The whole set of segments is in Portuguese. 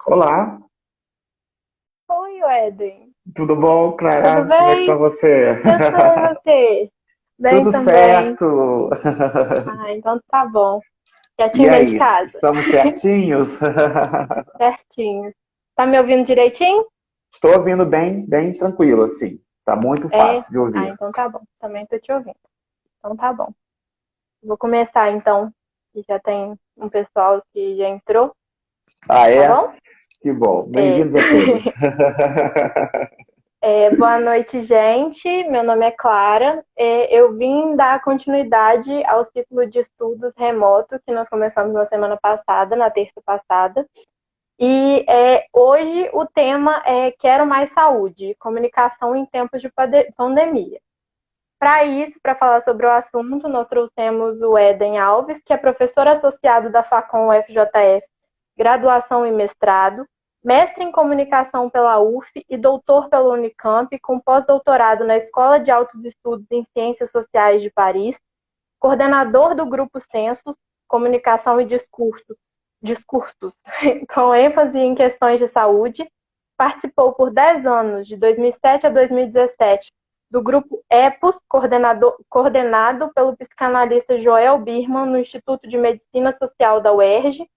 Olá, Oi, Weden. tudo bom, Tudo Clara? Como é que tá bem? você? Eu tô, e você? Bem Tudo também. certo. Ah, então tá bom. E Quietinho dentro de aí, casa. estamos certinhos? Certinho. Tá me ouvindo direitinho? Estou ouvindo bem, bem tranquilo, assim. Tá muito É? fácil de Ah, ouvir. então tá bom. Também tô te ouvindo. Então tá bom. Vou começar então, que já tem um pessoal que já entrou, Ah, tá é? bom? Que bom. É. Bem-vindos a todos. Boa noite, gente. Meu nome é Clara. Eu vim dar continuidade ao ciclo de estudos remoto que nós começamos na semana passada, na terça passada. E hoje o tema é Quero Mais Saúde, comunicação em tempos de pandemia. Para isso, para falar sobre o assunto, nós trouxemos o Eden Alves, que é professor associado da Facom UFJF, graduação e mestrado, mestre em comunicação pela UF e doutor pela Unicamp, com pós-doutorado na Escola de Altos Estudos em Ciências Sociais de Paris, coordenador do grupo Census, Comunicação e Discursos, com ênfase em questões de saúde, participou por 10 anos, de 2007 a 2017, do grupo EPOS, coordenado pelo psicanalista Joel Birman, no Instituto de Medicina Social da UERJ.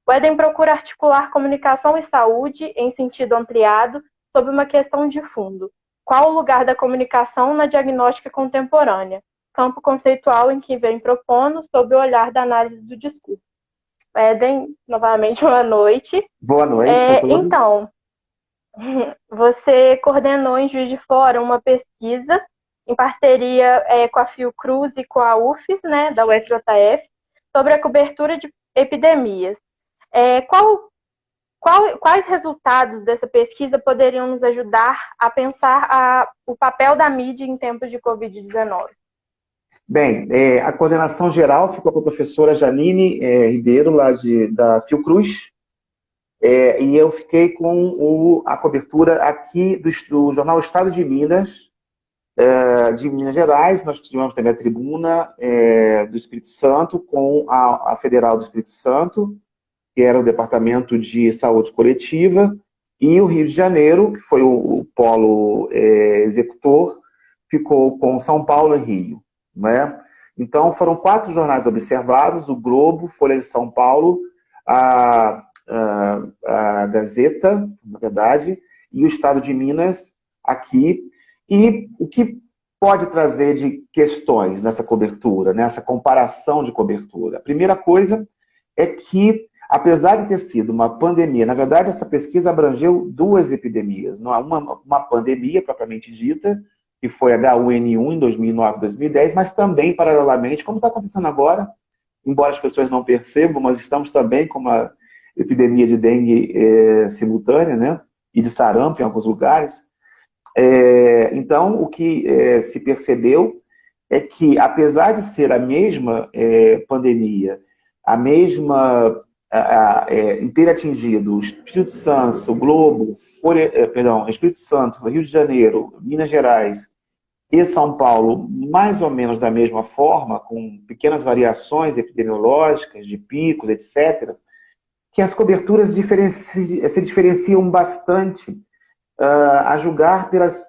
O Eden procura articular comunicação e saúde em sentido ampliado sob uma questão de fundo. Qual o lugar da comunicação na diagnóstica contemporânea? Campo conceitual em que vem propondo sob o olhar da análise do discurso. Eden, novamente, boa noite. Boa noite a todos. Então, você coordenou em Juiz de Fora uma pesquisa em parceria com a Fiocruz e com a UFES, né, da UFJF, sobre a cobertura de epidemias. É, quais resultados dessa pesquisa poderiam nos ajudar a pensar o papel da mídia em tempos de Covid-19? Bem, a coordenação geral ficou com a professora Janine Ribeiro, da Fiocruz, e eu fiquei com a cobertura aqui do Jornal Estado de Minas Gerais. Nós tivemos também a tribuna do Espírito Santo com a Federal do Espírito Santo, que era o Departamento de Saúde Coletiva, e o Rio de Janeiro, que foi o polo executor, ficou com São Paulo e Rio. Né? Então, foram 4 jornais observados: o Globo, Folha de São Paulo, a Gazeta, na verdade, e o Estado de Minas aqui. E o que pode trazer de questões nessa cobertura, nessa comparação de cobertura? A primeira coisa é que, apesar de ter sido uma pandemia, na verdade, essa pesquisa abrangeu 2 epidemias. Não há uma pandemia propriamente dita, que foi H1N1 em 2009 e 2010, mas também, paralelamente, como está acontecendo agora, embora as pessoas não percebam, mas estamos também com uma epidemia de dengue simultânea, né? E de sarampo em alguns lugares. Então, o que se percebeu é que, apesar de ser a mesma pandemia, a mesma em ter atingido o Espírito Santo, o Globo, Espírito Santo, Rio de Janeiro, Minas Gerais e São Paulo, mais ou menos da mesma forma, com pequenas variações epidemiológicas, de picos, etc., que as coberturas se diferenciam bastante a julgar pelas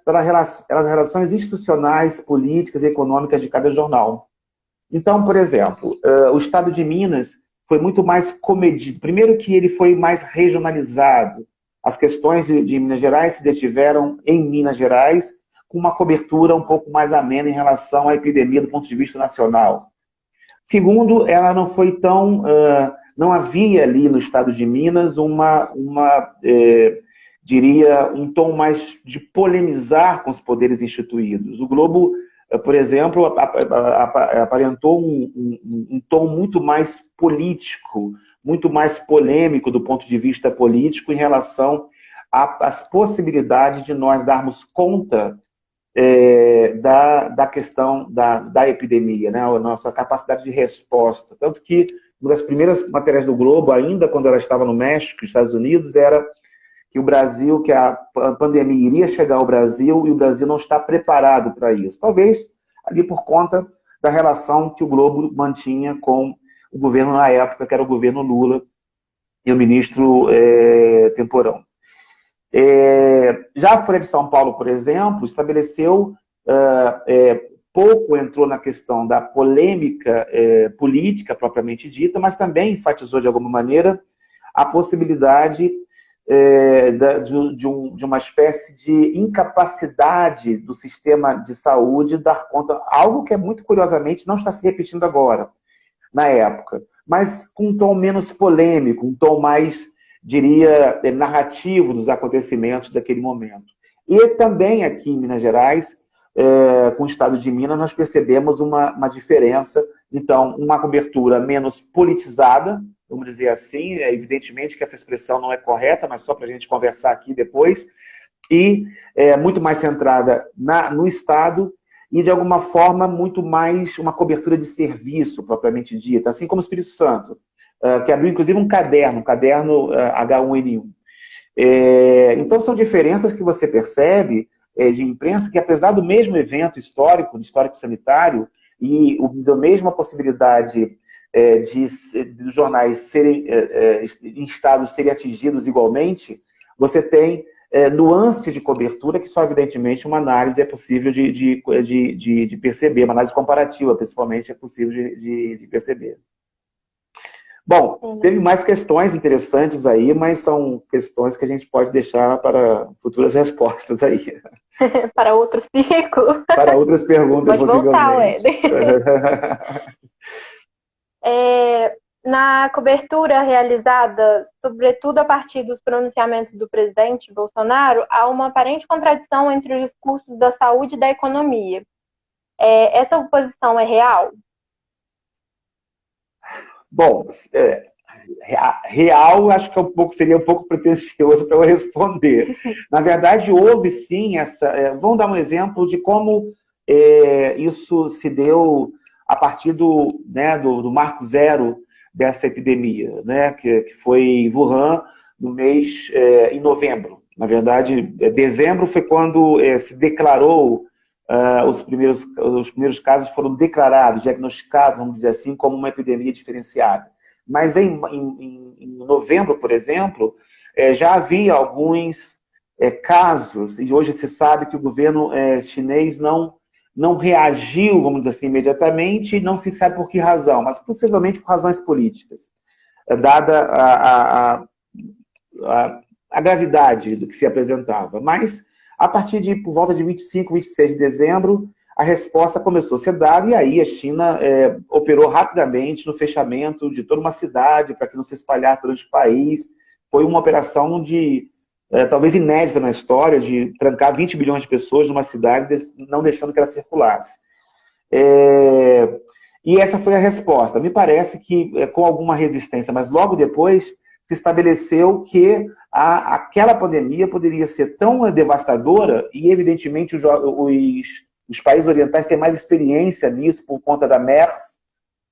relações institucionais, políticas e econômicas de cada jornal. Então, por exemplo, o Estado de Minas foi muito mais comedido. Primeiro que ele foi mais regionalizado. As questões de Minas Gerais se detiveram em Minas Gerais, com uma cobertura um pouco mais amena em relação à epidemia do ponto de vista nacional. Segundo, ela não foi tão... não havia ali no Estado de Minas diria, um tom mais de polemizar com os poderes instituídos. O Globo, por exemplo, aparentou um tom muito mais político, muito mais polêmico do ponto de vista político em relação às possibilidades de nós darmos conta da questão da epidemia, né? A nossa capacidade de resposta. Tanto que uma das primeiras matérias do Globo, ainda quando ela estava no México, Estados Unidos, era que o Brasil, que a pandemia iria chegar ao Brasil e o Brasil não está preparado para isso. Talvez ali por conta da relação que o Globo mantinha com o governo na época, que era o governo Lula, e o ministro Temporão. Já a Folha de São Paulo, por exemplo, estabeleceu, pouco entrou na questão da polêmica política propriamente dita, mas também enfatizou de alguma maneira a possibilidade de uma espécie de incapacidade do sistema de saúde dar conta, algo que é muito curiosamente não está se repetindo agora, na época, mas com um tom menos polêmico, um tom mais, diria, narrativo dos acontecimentos daquele momento. E também aqui em Minas Gerais, com o estado de Minas, nós percebemos uma diferença, então, uma cobertura menos politizada, vamos dizer assim, evidentemente que essa expressão não é correta, mas só para a gente conversar aqui depois, e muito mais centrada no Estado e, de alguma forma, muito mais uma cobertura de serviço, propriamente dita, assim como o Espírito Santo, que abriu, inclusive, um caderno H1N1. Então, são diferenças que você percebe de imprensa que, apesar do mesmo evento histórico, de histórico sanitário, e da mesma possibilidade dos jornais serem, em estados serem atingidos igualmente, você tem nuances de cobertura que só, evidentemente, uma análise é possível de perceber, uma análise comparativa, principalmente, é possível de perceber. Bom, teve mais questões interessantes aí, mas são questões que a gente pode deixar para futuras respostas aí. Para outro ciclo. Para outras perguntas, pode possivelmente. Voltar, na cobertura realizada, sobretudo a partir dos pronunciamentos do presidente Bolsonaro, há uma aparente contradição entre os discursos da saúde e da economia. Essa oposição é real? Bom, real acho que seria um pouco pretensioso para eu responder. Na verdade, houve sim vamos dar um exemplo de como isso se deu a partir do marco zero dessa epidemia, né, que foi em Wuhan, em novembro. Na verdade, dezembro foi quando se declarou, os primeiros casos foram declarados, diagnosticados, vamos dizer assim, como uma epidemia diferenciada. Mas em novembro, por exemplo, já havia alguns casos, e hoje se sabe que o governo chinês não reagiu, vamos dizer assim, imediatamente, não se sabe por que razão, mas possivelmente por razões políticas, dada a gravidade do que se apresentava. Mas, a partir por volta de 25, 26 de dezembro, a resposta começou a ser dada, e aí a China operou rapidamente no fechamento de toda uma cidade, para que não se espalhasse durante o país. Foi uma operação talvez inédita na história, de trancar 20 milhões de pessoas numa cidade, não deixando que ela circulasse. E essa foi a resposta. Me parece que com alguma resistência, mas logo depois se estabeleceu que aquela pandemia poderia ser tão devastadora, e evidentemente os países orientais têm mais experiência nisso por conta da MERS,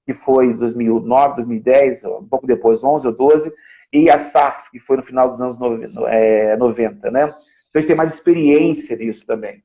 que foi em 2009, 2010, um pouco depois, 11 ou 12, e a SARS, que foi no final dos anos 90, né? Então, eles têm mais experiência nisso também.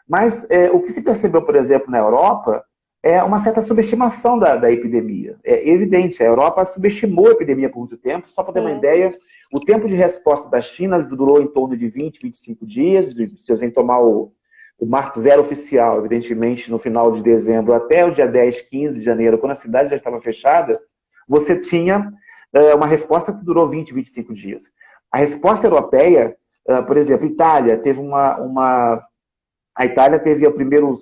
Mas o que se percebeu, por exemplo, na Europa, é uma certa subestimação da epidemia. É evidente, a Europa subestimou a epidemia por muito tempo. Só para ter uma ideia, o tempo de resposta da China durou em torno de 20, 25 dias, se você tomar o marco zero oficial, evidentemente, no final de dezembro, até o dia 10, 15 de janeiro, quando a cidade já estava fechada, você tinha uma resposta que durou 20, 25 dias. A resposta europeia, por exemplo, Itália, teve a Itália teve o primeiro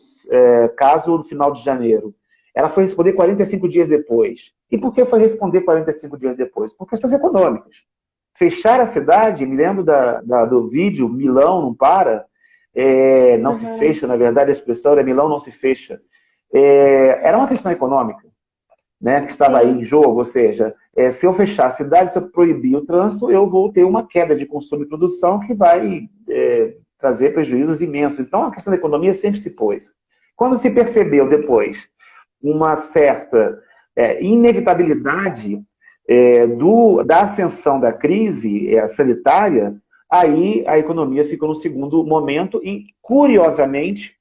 caso no final de janeiro. Ela foi responder 45 dias depois. E por que foi responder 45 dias depois? Por questões econômicas. Fechar a cidade, me lembro do vídeo, Milão não para, não se fecha, na verdade a expressão era Milão não se fecha. Era uma questão econômica, né, que estava aí em jogo, ou seja, se eu fechar a cidade, se eu proibir o trânsito, eu vou ter uma queda de consumo e produção que vai trazer prejuízos imensos. Então, a questão da economia sempre se pôs. Quando se percebeu depois uma certa inevitabilidade da ascensão da crise sanitária, aí a economia ficou no segundo momento e, curiosamente,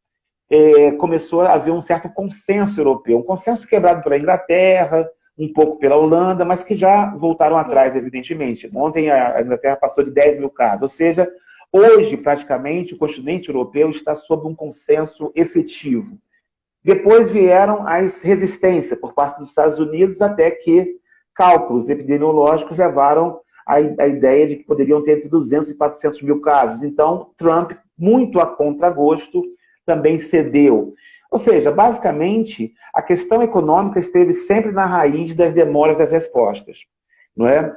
começou a haver um certo consenso europeu, um consenso quebrado pela Inglaterra, um pouco pela Holanda, mas que já voltaram atrás, evidentemente. Ontem a Inglaterra passou de 10 mil casos, ou seja, hoje, praticamente, o continente europeu está sob um consenso efetivo. Depois vieram as resistências por parte dos Estados Unidos, até que cálculos epidemiológicos levaram à ideia de que poderiam ter entre 200 e 400 mil casos. Então, Trump, muito a contragosto, também cedeu. Ou seja, basicamente, a questão econômica esteve sempre na raiz das demoras das respostas, não é?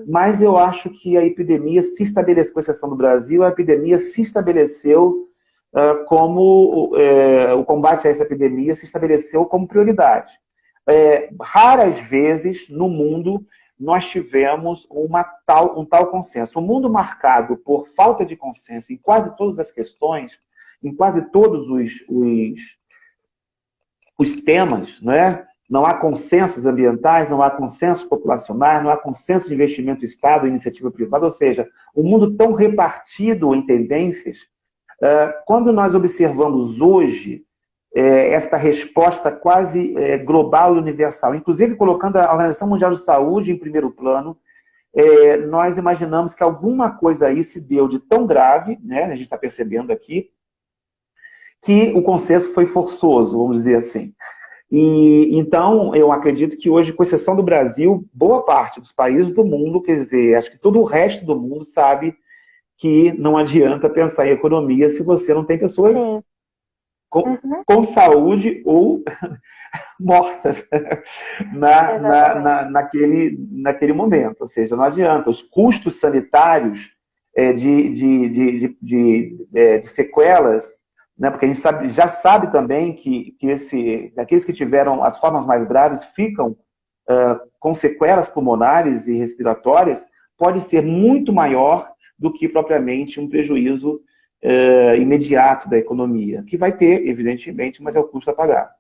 Mas eu acho que a epidemia se estabeleceu, com exceção do Brasil, a epidemia se estabeleceu como o combate a essa epidemia se estabeleceu como prioridade. Raras vezes no mundo nós tivemos um tal consenso. O mundo marcado por falta de consenso em quase todas as questões, em quase todos os temas, não é? Não há consensos ambientais, não há consensos populacionais, não há consenso de investimento do Estado e iniciativa privada, ou seja, um mundo tão repartido em tendências. Quando nós observamos hoje esta resposta quase global e universal, inclusive colocando a Organização Mundial de Saúde em primeiro plano, nós imaginamos que alguma coisa aí se deu de tão grave, né, a gente está percebendo aqui, que o consenso foi forçoso, vamos dizer assim. E então, eu acredito que hoje, com exceção do Brasil, boa parte dos países do mundo, quer dizer, acho que todo o resto do mundo sabe que não adianta pensar em economia se você não tem pessoas com saúde ou mortas naquele momento. Ou seja, não adianta. Os custos sanitários de sequelas, né, porque a gente já sabe também que aqueles que tiveram as formas mais graves ficam com sequelas pulmonares e respiratórias, pode ser muito maior do que propriamente um prejuízo imediato da economia, que vai ter, evidentemente, mas é o custo a pagar.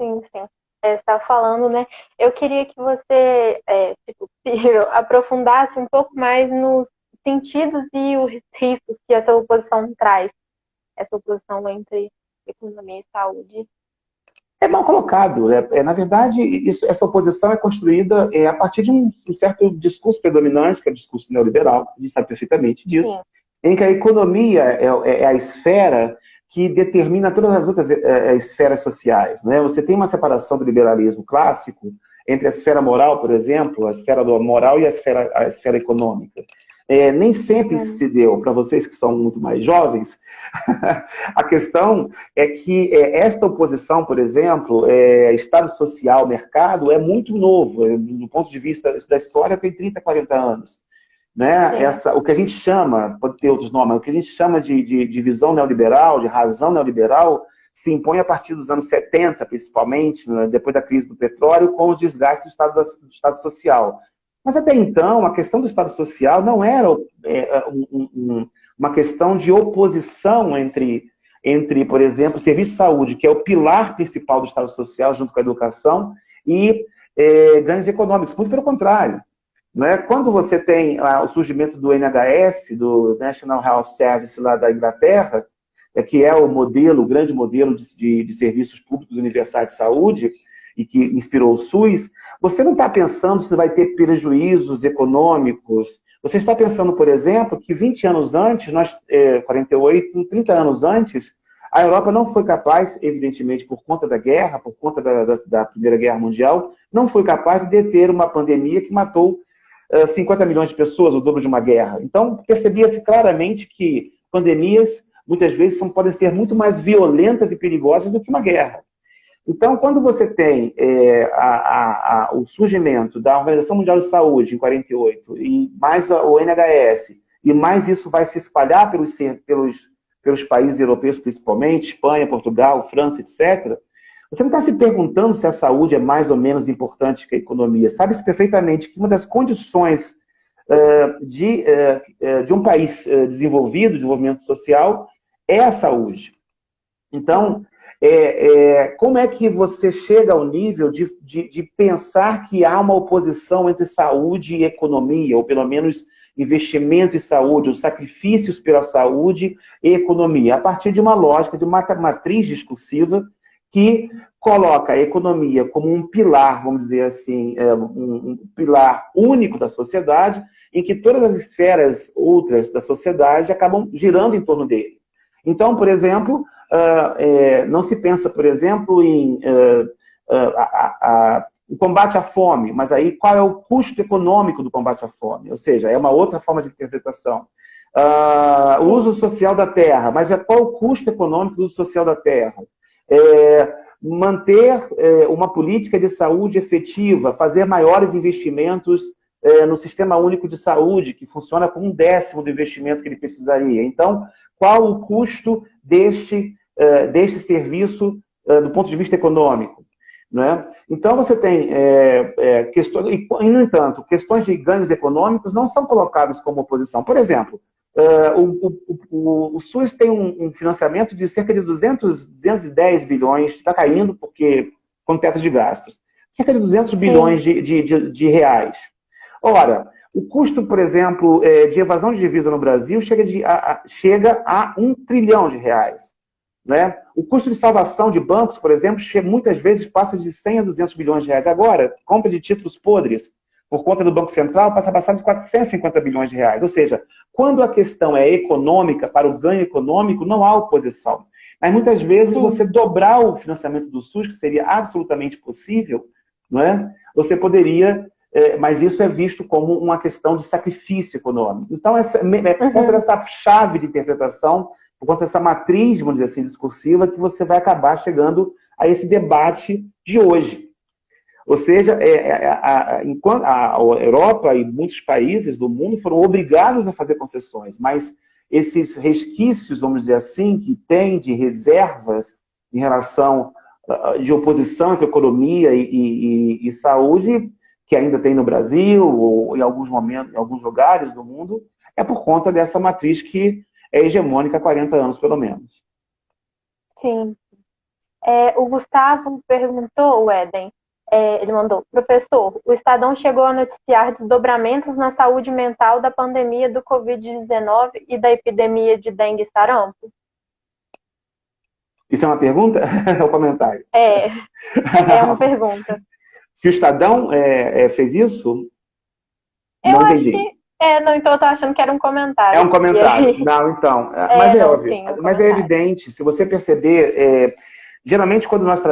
Sim, sim. Você está falando, né? Eu queria que você, se possível, aprofundasse um pouco mais nos sentidos e os riscos que essa oposição traz, essa oposição entre economia e saúde. É mal colocado. Na verdade, essa oposição é construída a partir de um certo discurso predominante, que é o discurso neoliberal, a gente sabe perfeitamente disso, sim, em que a economia é a esfera que determina todas as outras esferas sociais, né? Você tem uma separação do liberalismo clássico entre a esfera moral, por exemplo, a esfera moral e a esfera econômica. Nem sempre isso se deu. Para vocês que são muito mais jovens, a questão é que esta oposição, por exemplo, Estado social, mercado, é muito novo. Do ponto de vista da história, tem 30, 40 anos. Né? O que a gente chama, pode ter outros nomes, o que a gente chama de visão neoliberal, de razão neoliberal, se impõe a partir dos anos 70, principalmente, né, depois da crise do petróleo, com os desgastes do Estado social. Mas até então, a questão do Estado social não era uma questão de oposição entre, por exemplo, o serviço de saúde, que é o pilar principal do Estado social, junto com a educação, e ganhos econômicos. Muito pelo contrário. Né? Quando você tem o surgimento do NHS, do National Health Service lá da Inglaterra, que é o grande modelo de serviços públicos universais de saúde, e que inspirou o SUS, você não está pensando se vai ter prejuízos econômicos. Você está pensando, por exemplo, que 20 anos antes, 48, 30 anos antes, a Europa não foi capaz, evidentemente por conta da guerra, por conta da Primeira Guerra Mundial, não foi capaz de deter uma pandemia que matou 50 milhões de pessoas, o dobro de uma guerra. Então, percebia-se claramente que pandemias, muitas vezes, podem ser muito mais violentas e perigosas do que uma guerra. Então, quando você tem o surgimento da Organização Mundial de Saúde, em 48, e mais o NHS, e mais isso vai se espalhar pelos países europeus, principalmente, Espanha, Portugal, França, etc., você não está se perguntando se a saúde é mais ou menos importante que a economia. Sabe-se perfeitamente que uma das condições de um país desenvolvido, desenvolvimento social, é a saúde. Então, como é que você chega ao nível de pensar que há uma oposição entre saúde e economia, ou pelo menos investimento em saúde, os sacrifícios pela saúde e economia, a partir de uma lógica, de uma matriz discursiva que coloca a economia como um pilar, vamos dizer assim, um pilar único da sociedade, em que todas as esferas outras da sociedade acabam girando em torno dele. Então, por exemplo, não se pensa, por exemplo, em o combate à fome, mas aí qual é o custo econômico do combate à fome? Ou seja, é uma outra forma de interpretação. O uso social da terra, mas qual o custo econômico do uso social da terra? Manter uma política de saúde efetiva, fazer maiores investimentos no Sistema Único de Saúde, que funciona com 1/10 do investimento que ele precisaria. Então, qual o custo deste serviço do ponto de vista econômico? Né? Então, você tem questões, e, no entanto, questões de ganhos econômicos não são colocadas como oposição. Por exemplo, o SUS tem um financiamento de cerca de 210 bilhões, está caindo porque com teto de gastos, cerca de 200 bilhões de reais. Ora, o custo, por exemplo, de evasão de divisa no Brasil chega a 1 trilhão de reais. Né? O custo de salvação de bancos, por exemplo, muitas vezes passa de 100 a 200 bilhões de reais. Agora, compra de títulos podres por conta do Banco Central passa a passar de 450 bilhões de reais. Ou seja, quando a questão é econômica, para o ganho econômico, não há oposição. Mas muitas vezes você dobrar o financiamento do SUS, que seria absolutamente possível, não é? Você poderia, mas isso é visto como uma questão de sacrifício econômico. Então, por conta dessa chave de interpretação, por conta dessa matriz, vamos dizer assim, discursiva, que você vai acabar chegando a esse debate de hoje. Ou seja, enquanto a Europa e muitos países do mundo foram obrigados a fazer concessões, mas esses resquícios, vamos dizer assim, que tem de reservas em relação de oposição entre economia e saúde, que ainda tem no Brasil ou em alguns momentos, em alguns lugares do mundo, é por conta dessa matriz que é hegemônica há 40 anos, pelo menos. Sim. O Gustavo perguntou, o Éden, ele mandou: professor, o Estadão chegou a noticiar desdobramentos na saúde mental da pandemia do Covid-19 e da epidemia de dengue e sarampo? Isso é uma pergunta? É um comentário? É uma pergunta. Se o Estadão fez isso? Eu não acho entendi. que... Não, então eu tô achando que era um comentário. É um comentário. Aí... Não, então. Mas é óbvio. Sim, Mas é evidente. Se você perceber, geralmente quando nós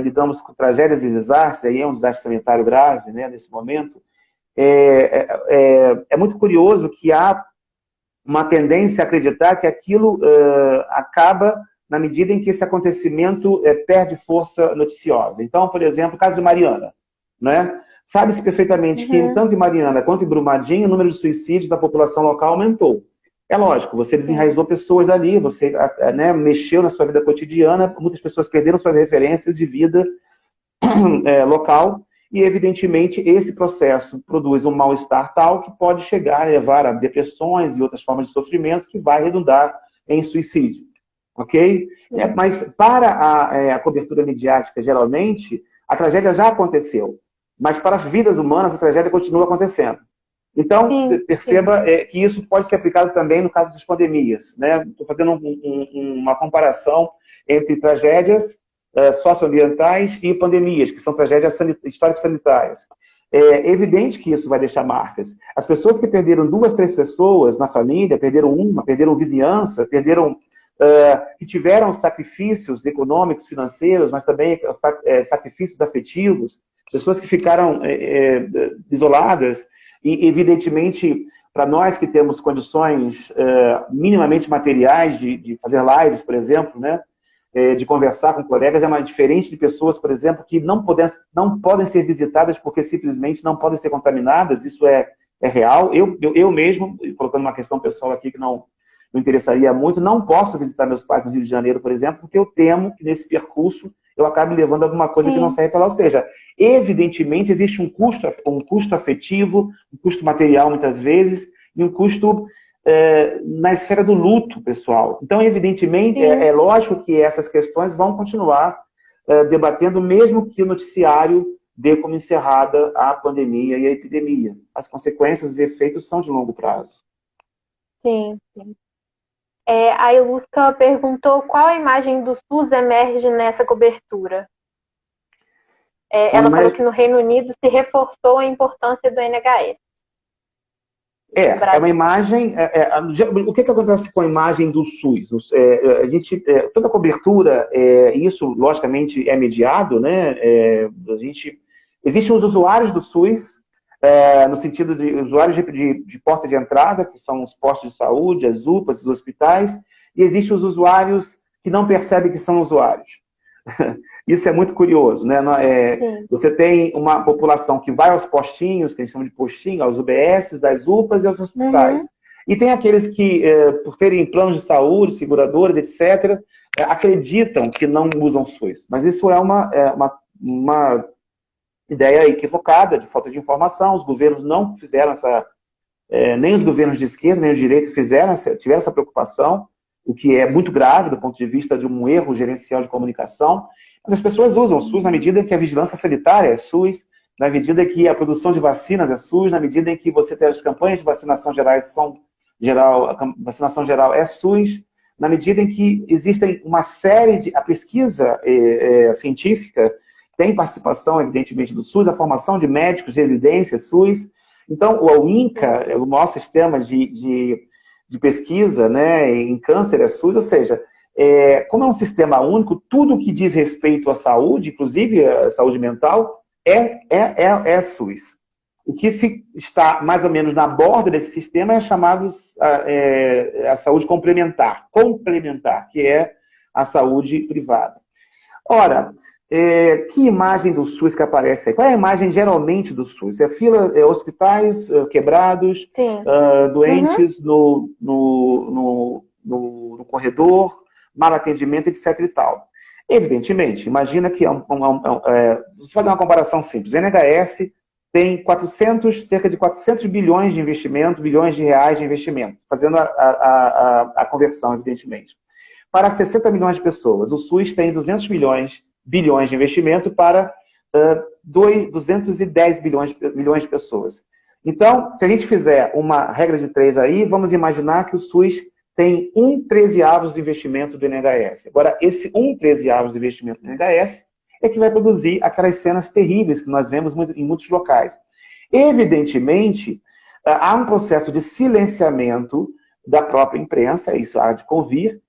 lidamos com tragédias e desastres, aí é um desastre sanitário grave, né, nesse momento, é muito curioso que há uma tendência a acreditar que aquilo acaba na medida em que esse acontecimento perde força noticiosa. Então, por exemplo, o caso de Mariana, né? Sabe-se perfeitamente que tanto em Mariana quanto em Brumadinho, o número de suicídios da população local aumentou. É lógico, você desenraizou pessoas ali, você mexeu na sua vida cotidiana, muitas pessoas perderam suas referências de vida local, e evidentemente esse processo produz um mal-estar tal que pode chegar a levar a depressões e outras formas de sofrimento que vai redundar em suicídio. Ok? Mas para a cobertura midiática, geralmente, a tragédia já aconteceu. Mas para as vidas humanas, a tragédia continua acontecendo. Então, perceba que isso pode ser aplicado também no caso das pandemias. Estou fazendo uma comparação entre tragédias socioambientais e pandemias, que são tragédias histórico-sanitárias. É evidente que isso vai deixar marcas. As pessoas que perderam 2, 3 pessoas na família, perderam uma, perderam vizinhança, que tiveram sacrifícios econômicos, financeiros, mas também sacrifícios afetivos, pessoas que ficaram isoladas, e evidentemente, para nós que temos condições minimamente materiais de fazer lives, por exemplo, né, de conversar com colegas, é diferente de pessoas, por exemplo, que não podem ser visitadas porque simplesmente não podem ser contaminadas. Isso é real. Eu mesmo, colocando uma questão pessoal aqui que não interessaria muito, não posso visitar meus pais no Rio de Janeiro, por exemplo, porque eu temo que nesse percurso eu acabe levando alguma coisa que não serve para lá. Ou seja, evidentemente existe um custo afetivo, um custo material muitas vezes, e um custo na esfera do luto, pessoal. Então, evidentemente, é lógico que essas questões vão continuar debatendo, mesmo que o noticiário dê como encerrada a pandemia e a epidemia. As consequências e efeitos são de longo prazo. Sim. A Ilusca perguntou qual a imagem do SUS emerge nessa cobertura. Ela falou que no Reino Unido se reforçou a importância do NHS. É uma imagem... o que acontece com a imagem do SUS? Toda a cobertura, isso, logicamente, é mediado, né? Existem os usuários do SUS, no sentido de usuários de porta de entrada, que são os postos de saúde, as UPAs, os hospitais, e existem os usuários que não percebem que são usuários. Isso é muito curioso, né? Você tem uma população que vai aos postinhos, que a gente chama de postinho, aos UBSs, às UPAs e aos hospitais. E tem aqueles que, por terem planos de saúde, seguradoras, etc., acreditam que não usam SUS. Mas isso é uma ideia equivocada, de falta de informação. Os governos não fizeram nem os governos de esquerda, nem os de direita tiveram essa preocupação, o que é muito grave do ponto de vista de um erro gerencial de comunicação. Mas as pessoas usam o SUS na medida em que a vigilância sanitária é SUS, na medida em que a produção de vacinas é SUS, na medida em que você tem as campanhas de vacinação vacinação geral é SUS, na medida em que existem uma série a pesquisa científica tem participação, evidentemente, do SUS, a formação de médicos, residência, SUS. Então, o INCA, o nosso sistema de pesquisa, né, em câncer é SUS, ou seja, como é um sistema único, tudo que diz respeito à saúde, inclusive a saúde mental, é SUS. O que está mais ou menos na borda desse sistema é chamado a saúde complementar, que é a saúde privada. Ora, que imagem do SUS que aparece aí? Qual é a imagem geralmente do SUS? Hospitais quebrados, doentes no corredor, mal atendimento, etc. e tal. Evidentemente, imagina que você vai dar uma comparação simples. O NHS tem cerca de 400 bilhões de investimento, bilhões de reais de investimento, fazendo a conversão, evidentemente. Para 60 milhões de pessoas, o SUS tem 200 bilhões de investimento para 210 bilhões de pessoas. Então, se a gente fizer uma regra de 3 aí, vamos imaginar que o SUS tem 1/13 do investimento do NHS. Agora, esse 1/13 do investimento do NHS é que vai produzir aquelas cenas terríveis que nós vemos em muitos locais. Evidentemente, há um processo de silenciamento da própria imprensa, isso há de convir,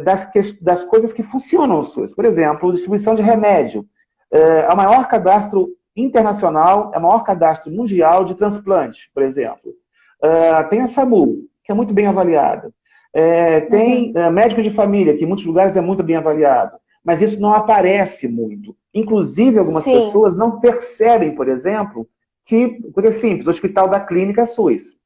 das coisas que funcionam no SUS. Por exemplo, distribuição de remédio. É o maior cadastro internacional, é o maior cadastro mundial de transplante, por exemplo. Tem a SAMU, que é muito bem avaliada. Tem médico de família, que em muitos lugares é muito bem avaliado. Mas isso não aparece muito. Inclusive, algumas pessoas não percebem, por exemplo, que, coisa simples, o Hospital da Clínica é SUS.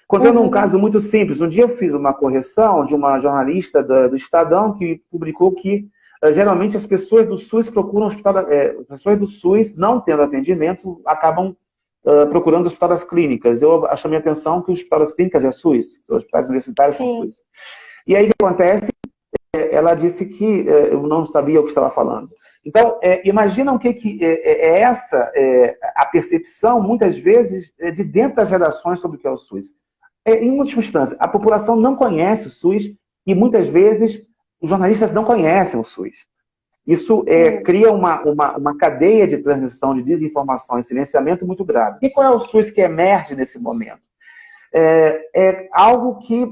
Contando um caso muito simples, um dia eu fiz uma correção de uma jornalista do Estadão que publicou que geralmente as pessoas do SUS procuram pessoas do SUS, não tendo atendimento, acabam procurando o Hospital das Clínicas. Eu chamei a atenção que o Hospital das Clínicas é SUS, os hospitais universitários são SUS. E aí o que acontece? Ela disse que eu não sabia o que estava falando. Então, imagina o que é a percepção, muitas vezes, de dentro das redações sobre o que é o SUS. Em última instância, a população não conhece o SUS e, muitas vezes, os jornalistas não conhecem o SUS. Isso cria uma cadeia de transmissão de desinformação e silenciamento muito grave. E qual é o SUS que emerge nesse momento? Algo que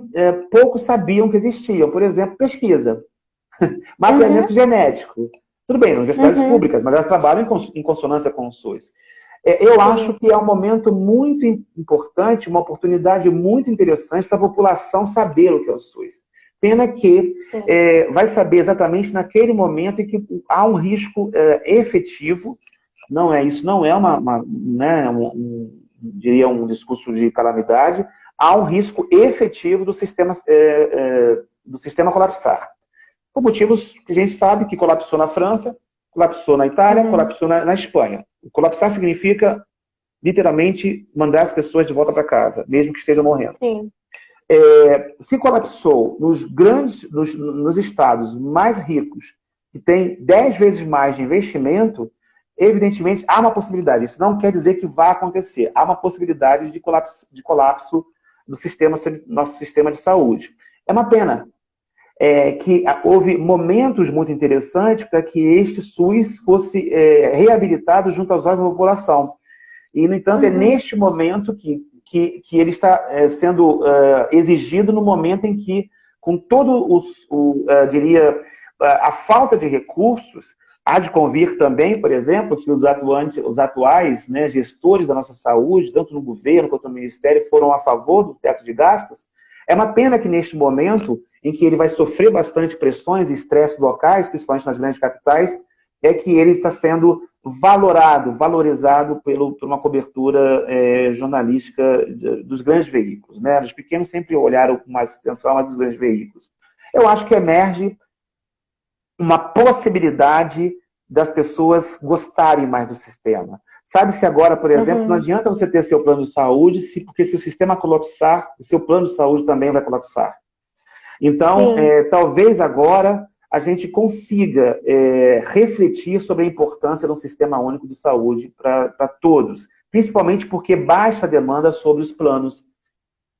poucos sabiam que existia. Por exemplo, pesquisa. Mapeamento genético. Tudo bem, universidades públicas, mas elas trabalham em consonância com o SUS. Eu acho que é um momento muito importante, uma oportunidade muito interessante para a população saber o que é o SUS. Pena que vai saber exatamente naquele momento em que há um risco efetivo. Isso não é diria um discurso de calamidade. Há um risco efetivo do sistema colapsar. Por motivos que a gente sabe que colapsou na França, colapsou na Itália, colapsou na Espanha. Colapsar significa, literalmente, mandar as pessoas de volta para casa, mesmo que estejam morrendo. Sim. Se colapsou nos estados mais ricos, que tem 10 vezes mais de investimento, evidentemente há uma possibilidade. Isso não quer dizer que vai acontecer. Há uma possibilidade de colapso do nosso sistema de saúde. É uma pena. que houve momentos muito interessantes para que este SUS fosse reabilitado junto aos olhos da população. E, no entanto, é neste momento que ele está sendo exigido no momento em que, com todo diria, a falta de recursos, há de convir também, por exemplo, que os atuais, né, gestores da nossa saúde, tanto no governo quanto no Ministério, foram a favor do teto de gastos. É uma pena que neste momento, em que ele vai sofrer bastante pressões e estresses locais, principalmente nas grandes capitais, é que ele está sendo valorizado por uma cobertura jornalística dos grandes veículos, né? Os pequenos sempre olharam com mais atenção, mas dos grandes veículos. Eu acho que emerge uma possibilidade das pessoas gostarem mais do sistema. Sabe-se agora, por exemplo, não adianta você ter seu plano de saúde, porque se o sistema colapsar, o seu plano de saúde também vai colapsar. Então, talvez agora a gente consiga refletir sobre a importância de um sistema único de saúde para todos, principalmente porque baixa a demanda sobre os planos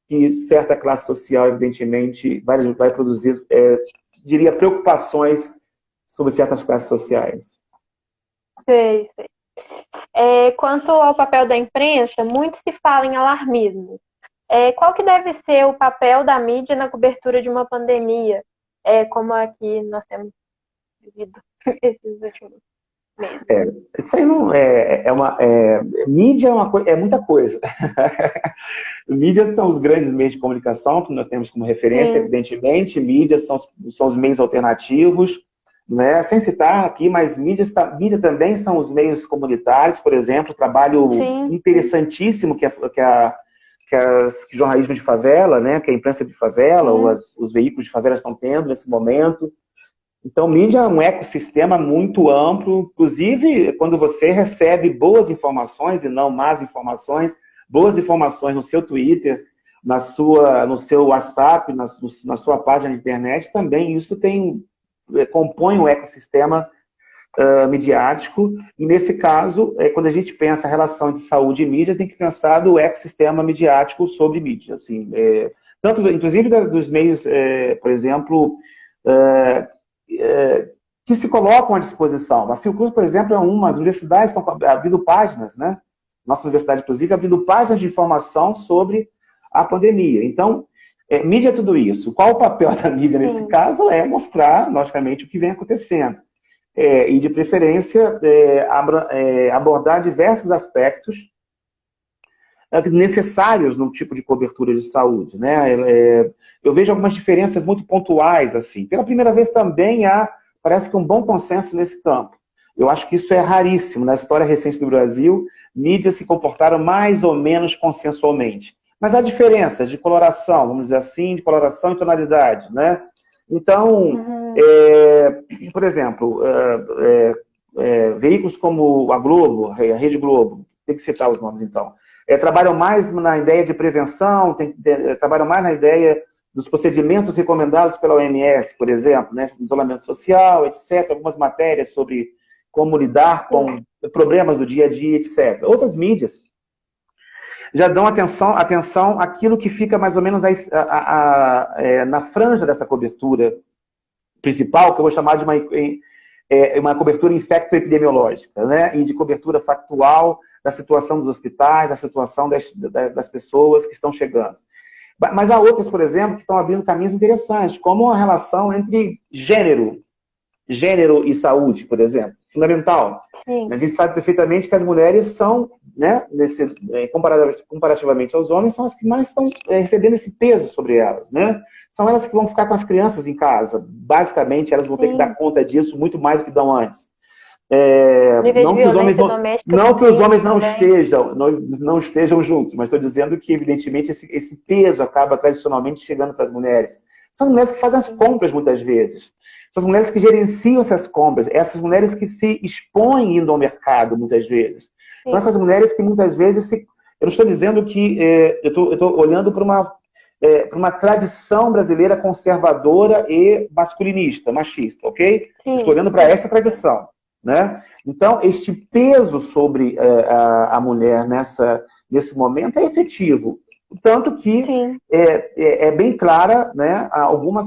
que certa classe social, evidentemente, vai produzir, diria, preocupações sobre certas classes sociais. Sei. Quanto ao papel da imprensa, muito se fala em alarmismo. Qual que deve ser o papel da mídia na cobertura de uma pandemia, como aqui nós temos vivido esses últimos meses? Isso aí não mídia é muita coisa. Mídia são os grandes meios de comunicação que nós temos como referência, evidentemente. Mídia são os meios alternativos, né? Sem citar aqui, mas mídia também são os meios comunitários, por exemplo, trabalho interessantíssimo que o jornalismo de favela, né, que a imprensa de favela, ou os veículos de favela estão tendo nesse momento. Então, mídia é um ecossistema muito amplo, inclusive quando você recebe boas informações e não más informações, boas informações no seu Twitter, no seu WhatsApp, na sua página de internet, também isso compõe um ecossistema midiático, e nesse caso, quando a gente pensa a relação de saúde e mídia, tem que pensar do ecossistema midiático sobre mídia, assim, tanto, inclusive, dos meios, por exemplo, que se colocam à disposição. A Fiocruz, por exemplo, é uma das universidades que estão abrindo páginas, né? Nossa universidade, inclusive, abrindo páginas de informação sobre a pandemia. Então, mídia é tudo isso. Qual o papel da mídia nesse caso? É mostrar, logicamente, o que vem acontecendo. E, de preferência, abordar diversos aspectos necessários no tipo de cobertura de saúde, né? Eu vejo algumas diferenças muito pontuais, assim. Pela primeira vez também parece que um bom consenso nesse campo. Eu acho que isso é raríssimo. Na história recente do Brasil, mídias se comportaram mais ou menos consensualmente. Mas há diferenças de coloração, vamos dizer assim, de coloração e tonalidade, né? Então, por exemplo, veículos como a Globo, a Rede Globo, tem que citar os nomes então, trabalham mais na ideia de prevenção, trabalham mais na ideia dos procedimentos recomendados pela OMS, por exemplo, né, isolamento social, etc., algumas matérias sobre como lidar com problemas do dia a dia, etc. Outras mídias já dão atenção àquilo que fica mais ou menos na franja dessa cobertura principal, que eu vou chamar de uma cobertura infecto-epidemiológica, né? E de cobertura factual da situação dos hospitais, da situação das pessoas que estão chegando. Mas há outras, por exemplo, que estão abrindo caminhos interessantes, como a relação entre gênero e saúde, por exemplo. Fundamental. Sim. A gente sabe perfeitamente que as mulheres são, né, comparativamente aos homens, são as que mais estão recebendo esse peso sobre elas, né? São elas que vão ficar com as crianças em casa. Basicamente, elas vão ter que dar conta disso muito mais do que dão antes. Não que os homens não estejam juntos, mas estou dizendo que, evidentemente, esse peso acaba tradicionalmente chegando para as mulheres. São as mulheres que fazem as compras, muitas vezes. São as mulheres que gerenciam essas compras. Essas mulheres que se expõem indo ao mercado, muitas vezes. Sim. São essas mulheres que, muitas vezes, eu não estou dizendo que... eu estou olhando para uma tradição brasileira conservadora e masculinista, machista, ok? Estou olhando para essa tradição. Né? Então, este peso sobre a mulher nesse momento é efetivo. Tanto que é bem clara, né, algumas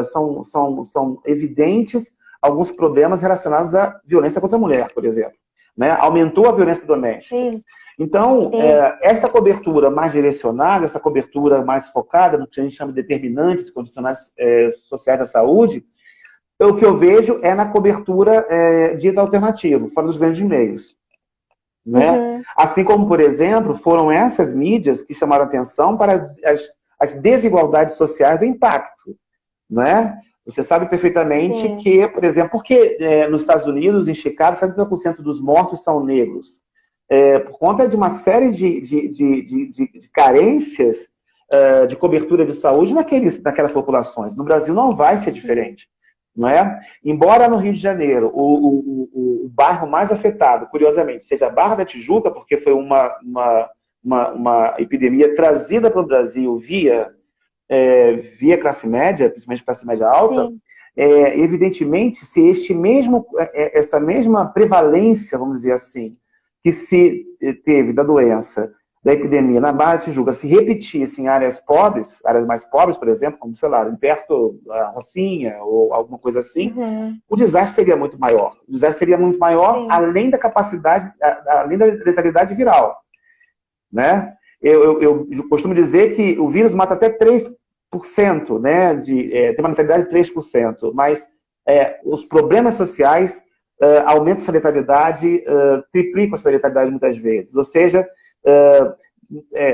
são evidentes alguns problemas relacionados à violência contra a mulher, por exemplo. Né? Aumentou a violência doméstica. Sim. Então, esta cobertura mais direcionada, essa cobertura mais focada no que a gente chama de determinantes condicionais sociais da saúde, o que eu vejo é na cobertura dita alternativa, fora dos grandes meios. Né? Assim como, por exemplo, foram essas mídias que chamaram atenção para as desigualdades sociais do impacto. Né? Você sabe perfeitamente que, por exemplo, porque nos Estados Unidos, em Chicago, 70% dos mortos são negros. Por conta de uma série de carências de cobertura de saúde naquelas populações. No Brasil não vai ser diferente. Não é? Embora no Rio de Janeiro o bairro mais afetado, curiosamente, seja a Barra da Tijuca, porque foi uma epidemia trazida para o Brasil via classe média, principalmente classe média alta, evidentemente, se essa mesma prevalência, vamos dizer assim, que se teve da doença, da epidemia na Barra da Tijuca, se repetisse em áreas pobres, áreas mais pobres, por exemplo, como, sei lá, perto da Rocinha ou alguma coisa assim, o desastre seria muito maior. O desastre seria muito maior, além da capacidade, além da letalidade viral. Né? Eu costumo dizer que o vírus mata até 3%, né, tem uma letalidade de 3%, mas os problemas sociais aumentam essa letalidade, triplicam essa letalidade muitas vezes. Ou seja,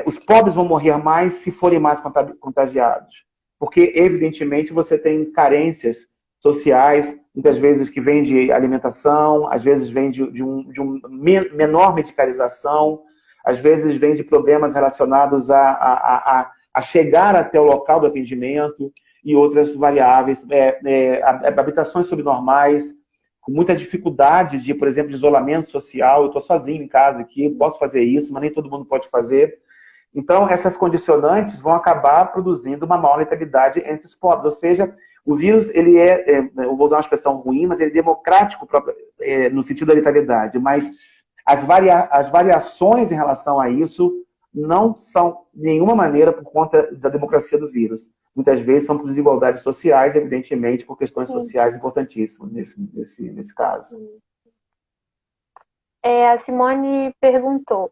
os pobres vão morrer mais se forem mais contagiados. Porque, evidentemente, você tem carências sociais, muitas vezes que vêm de alimentação, às vezes vêm de uma menor medicalização, às vezes vêm de problemas relacionados a chegar até o local do atendimento e outras variáveis, habitações subnormais, com muita dificuldade de, por exemplo, de isolamento social. Eu estou sozinho em casa aqui, posso fazer isso, mas nem todo mundo pode fazer. Então, essas condicionantes vão acabar produzindo uma maior letalidade entre os pobres. Ou seja, o vírus, ele eu vou usar uma expressão ruim, mas ele é democrático no sentido da letalidade. Mas as variações em relação a isso não são, de nenhuma maneira, por conta da democracia do vírus. Muitas vezes são por desigualdades sociais, evidentemente, por questões sociais importantíssimas nesse caso. A Simone perguntou: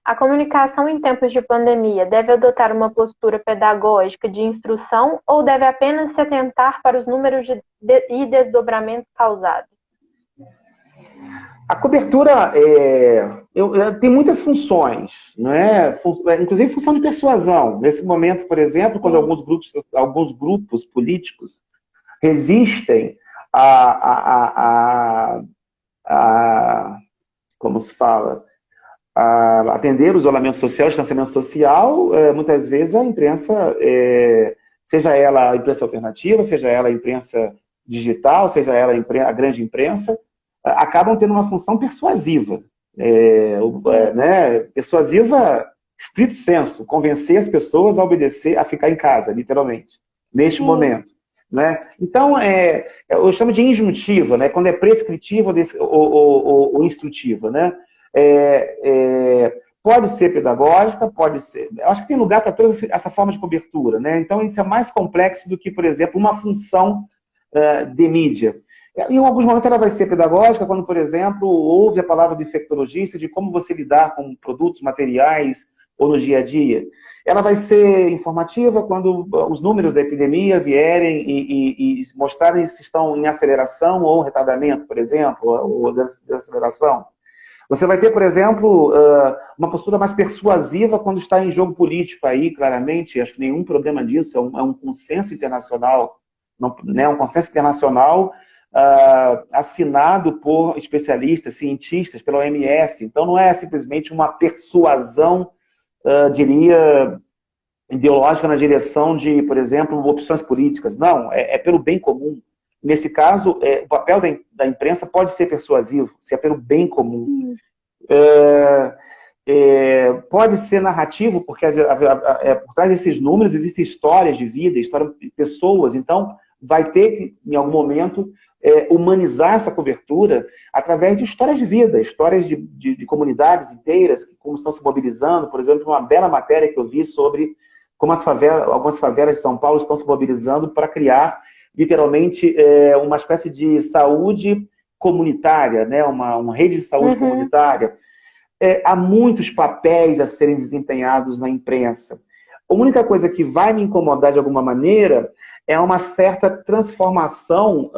a comunicação em tempos de pandemia deve adotar uma postura pedagógica de instrução ou deve apenas se atentar para os números e desdobramentos causados? A cobertura tem muitas funções, né? Inclusive função de persuasão. Nesse momento, por exemplo, quando alguns grupos políticos resistem como se fala, a atender o isolamento social, o distanciamento social, muitas vezes a imprensa, seja ela a imprensa alternativa, seja ela a imprensa digital, seja ela a grande imprensa, acabam tendo uma função persuasiva. Né? Persuasiva, estrito sensu, convencer as pessoas a obedecer, a ficar em casa, literalmente, neste momento. Né? Então, eu chamo de injuntiva, né? Quando é prescritiva ou instrutiva. Né? Pode ser pedagógica, pode ser. Eu acho que tem lugar para toda essa forma de cobertura. Né? Então, isso é mais complexo do que, por exemplo, uma função de mídia. Em alguns momentos ela vai ser pedagógica, quando, por exemplo, ouve a palavra do infectologista de como você lidar com produtos, materiais, ou no dia a dia. Ela vai ser informativa quando os números da epidemia vierem e mostrarem se estão em aceleração ou retardamento, por exemplo, ou desaceleração. Você vai ter, por exemplo, uma postura mais persuasiva quando está em jogo político aí, claramente, acho que nenhum problema disso, é um consenso internacional, né, um consenso internacional assinado por especialistas, cientistas, pela OMS. Então, não é simplesmente uma persuasão, diria, ideológica na direção de, por exemplo, opções políticas. Não, é pelo bem comum. Nesse caso, o papel da imprensa pode ser persuasivo, se é pelo bem comum. Pode ser narrativo, porque por trás desses números existem histórias de vida, histórias de pessoas. Então, vai ter que, em algum momento, humanizar essa cobertura através de histórias de vida, histórias de comunidades inteiras, que como estão se mobilizando. Por exemplo, uma bela matéria que eu vi sobre como algumas favelas de São Paulo estão se mobilizando para criar, literalmente, uma espécie de saúde comunitária, né? uma rede de saúde comunitária. Há muitos papéis a serem desempenhados na imprensa. A única coisa que vai me incomodar de alguma maneira é uma certa transformação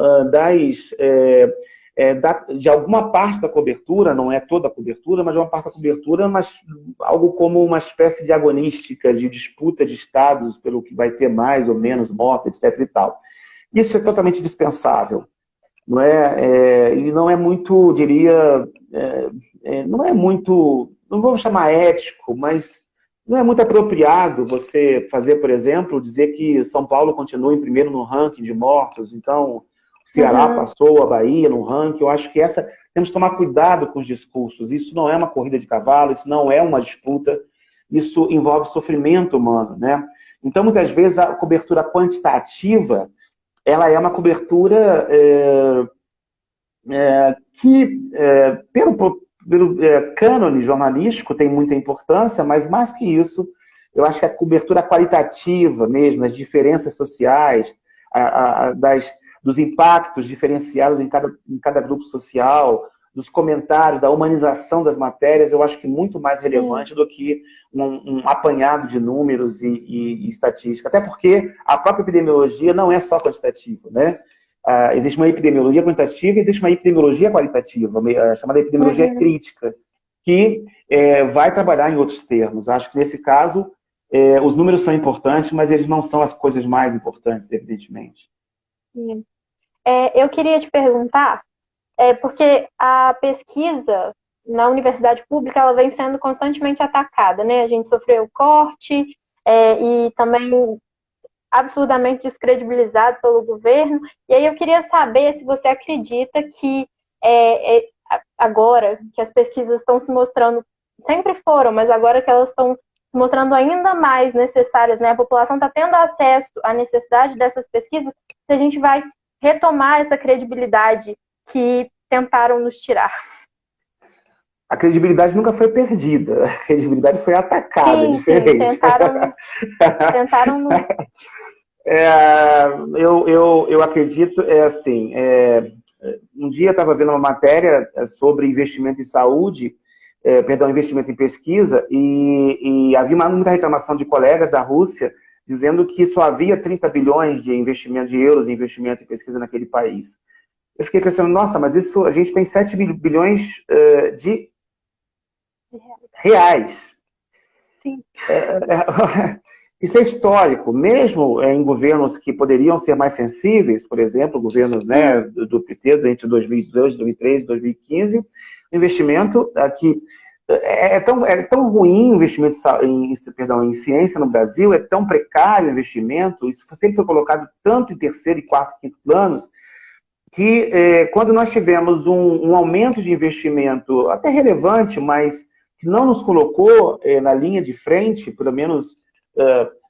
de alguma parte da cobertura, não é toda a cobertura, mas de uma parte da cobertura, mas algo como uma espécie de agonística, de disputa de estados pelo que vai ter mais ou menos mortes, etc. e tal. Isso é totalmente dispensável. Não é, e não é muito, diria, não é muito, não vamos chamar ético, mas não é muito apropriado você fazer, por exemplo, dizer que São Paulo continua em primeiro no ranking de mortos, então o Ceará passou a Bahia no ranking. Eu acho que temos que tomar cuidado com os discursos. Isso não é uma corrida de cavalo, isso não é uma disputa, isso envolve sofrimento humano, né? Então, muitas vezes, a cobertura quantitativa, ela é uma cobertura que, pelo cânone jornalístico, tem muita importância, mas mais que isso, eu acho que a cobertura qualitativa mesmo, das diferenças sociais, dos impactos diferenciados em cada grupo social, dos comentários, da humanização das matérias, eu acho que muito mais relevante do que um apanhado de números e estatística. Até porque a própria epidemiologia não é só quantitativa, né? Existe uma epidemiologia quantitativa e existe uma epidemiologia qualitativa, chamada epidemiologia crítica, que vai trabalhar em outros termos. Acho que, nesse caso, os números são importantes, mas eles não são as coisas mais importantes, evidentemente. Eu queria te perguntar, porque a pesquisa na universidade pública ela vem sendo constantemente atacada, né? A gente sofreu corte e também absurdamente descredibilizado pelo governo. E aí eu queria saber se você acredita que agora que as pesquisas estão se mostrando, sempre foram, mas agora que elas estão se mostrando ainda mais necessárias, né? A população está tendo acesso à necessidade dessas pesquisas, se a gente vai retomar essa credibilidade que tentaram nos tirar. A credibilidade nunca foi perdida, a credibilidade foi atacada, diferente. Tentaram nos... Eu acredito, assim, um dia eu estava vendo uma matéria sobre investimento em saúde, investimento em pesquisa, e havia muita reclamação de colegas da Rússia dizendo que só havia 30 bilhões de euros em investimento em pesquisa naquele país. Eu fiquei pensando, nossa, mas isso, a gente tem 7 bilhões de reais. Sim. Isso é histórico, mesmo em governos que poderiam ser mais sensíveis, por exemplo, governos, né, do PT entre 2002, 2013 e 2015, o investimento aqui é tão ruim o investimento em ciência no Brasil, é tão precário o investimento, isso sempre foi colocado tanto em terceiro, quarto, quinto planos, que quando nós tivemos um aumento de investimento até relevante, mas que não nos colocou na linha de frente, pelo menos,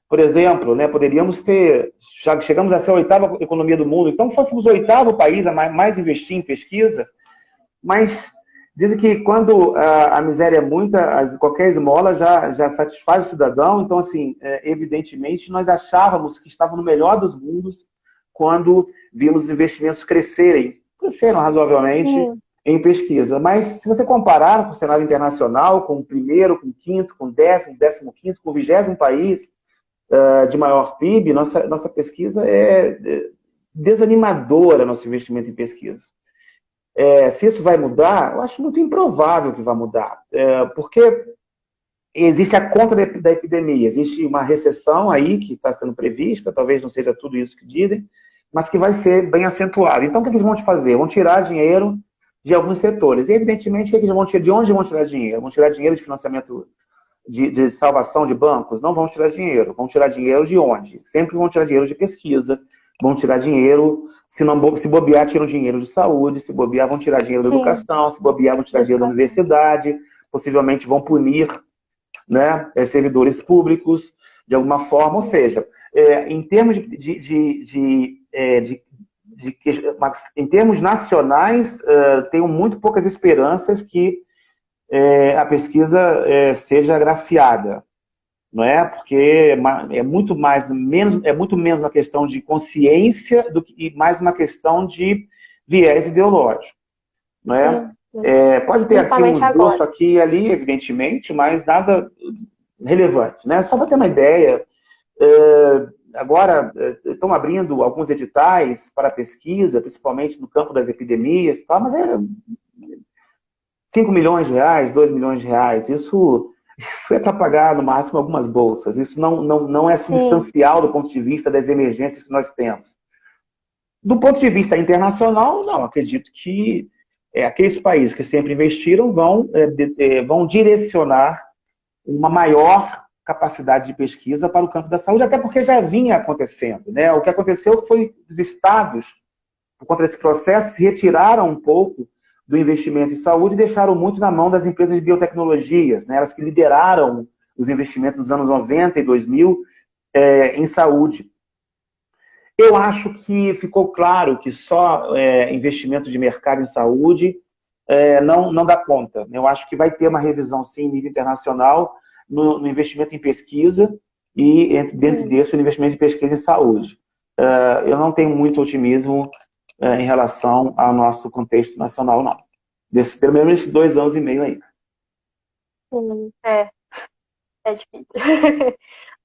por exemplo, né, poderíamos ter, já chegamos a ser a 8ª economia do mundo, então fôssemos o 8º país a mais investir em pesquisa, mas dizem que quando a miséria é muita, qualquer esmola já satisfaz o cidadão. Então, assim, evidentemente, nós achávamos que estava no melhor dos mundos quando vimos os investimentos cresceram razoavelmente em pesquisa. Mas, se você comparar com o cenário internacional, com o primeiro, com o quinto, com o 15º, com o 20º país de maior PIB, nossa pesquisa é desanimadora, nosso investimento em pesquisa. Se isso vai mudar, eu acho muito improvável que vá mudar, porque existe a conta da epidemia, existe uma recessão aí que está sendo prevista, talvez não seja tudo isso que dizem, mas que vai ser bem acentuada. Então, o que eles vão fazer? Vão tirar dinheiro de alguns setores. E, evidentemente, de onde vão tirar dinheiro? Vão tirar dinheiro de financiamento de salvação de bancos? Não vão tirar dinheiro. Vão tirar dinheiro de onde? Sempre vão tirar dinheiro de pesquisa, vão tirar dinheiro... Se bobear, tiram dinheiro de saúde, se bobear, vão tirar dinheiro da educação, se bobear, vão tirar dinheiro da universidade, possivelmente vão punir, né, servidores públicos, de alguma forma. Ou seja, em termos de mas em termos nacionais, tenho muito poucas esperanças que a pesquisa seja agraciada, não é? Porque é muito menos uma questão de consciência do que e mais uma questão de viés ideológico, não é? Pode ter aqui um esboço aqui e ali, evidentemente, mas nada relevante, né? Só para ter uma ideia, agora estão abrindo alguns editais para pesquisa, principalmente no campo das epidemias, tá? Mas 5 milhões de reais, 2 milhões de reais, isso é para pagar no máximo algumas bolsas, isso não é substancial do ponto de vista das emergências que nós temos. Do ponto de vista internacional, não, acredito que aqueles países que sempre investiram vão direcionar uma maior capacidade de pesquisa para o campo da saúde, até porque já vinha acontecendo, né? O que aconteceu foi que os estados, por conta desse processo, se retiraram um pouco do investimento em saúde e deixaram muito na mão das empresas de biotecnologias, né? Elas que lideraram os investimentos dos anos 90 e 2000 em saúde. Eu acho que ficou claro que só investimento de mercado em saúde não dá conta. Eu acho que vai ter uma revisão, sim, em nível internacional, no investimento em pesquisa e, dentro disso, o investimento em pesquisa em saúde. Eu não tenho muito otimismo em relação ao nosso contexto nacional, não. Pelo menos esses 2 anos e meio aí. Sim, é difícil.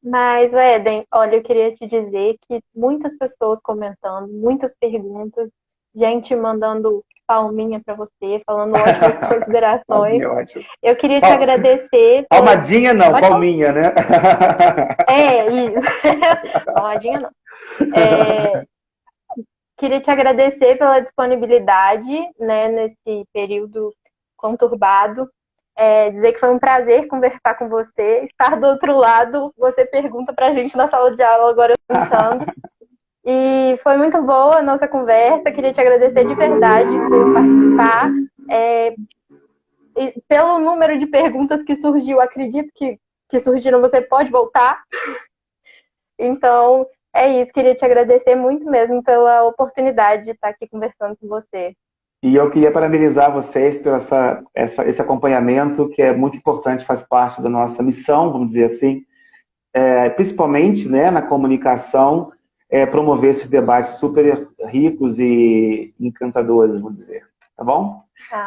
Mas, Éden, olha, eu queria te dizer que muitas pessoas comentando, muitas perguntas, gente mandando palminha para você, falando ótimas considerações. Ótimo. Eu queria te agradecer. Palmadinha não, palminha, né? Isso. Palmadinha não. Queria te agradecer pela disponibilidade, né, nesse período conturbado. Dizer que foi um prazer conversar com você. Estar do outro lado, você pergunta pra gente na sala de aula, agora eu perguntando. E foi muito boa a nossa conversa. Queria te agradecer de verdade por participar. E pelo número de perguntas que surgiu, acredito que surgiram, você pode voltar. Então, é isso. Queria te agradecer muito mesmo pela oportunidade de estar aqui conversando com você. E eu queria parabenizar vocês por esse acompanhamento, que é muito importante, faz parte da nossa missão, vamos dizer assim, principalmente, né, na comunicação, promover esses debates super ricos e encantadores, vamos dizer. Tá bom?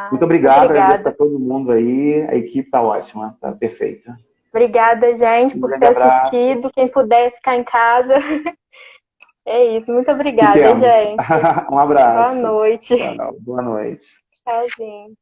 Muito obrigado, agradeço a todo mundo aí, a equipe está ótima, está perfeita. Obrigada, gente, por ter assistido. Quem puder ficar em casa. É isso, muito obrigada, gente. Um abraço. Boa noite. Boa noite. Tchauzinho.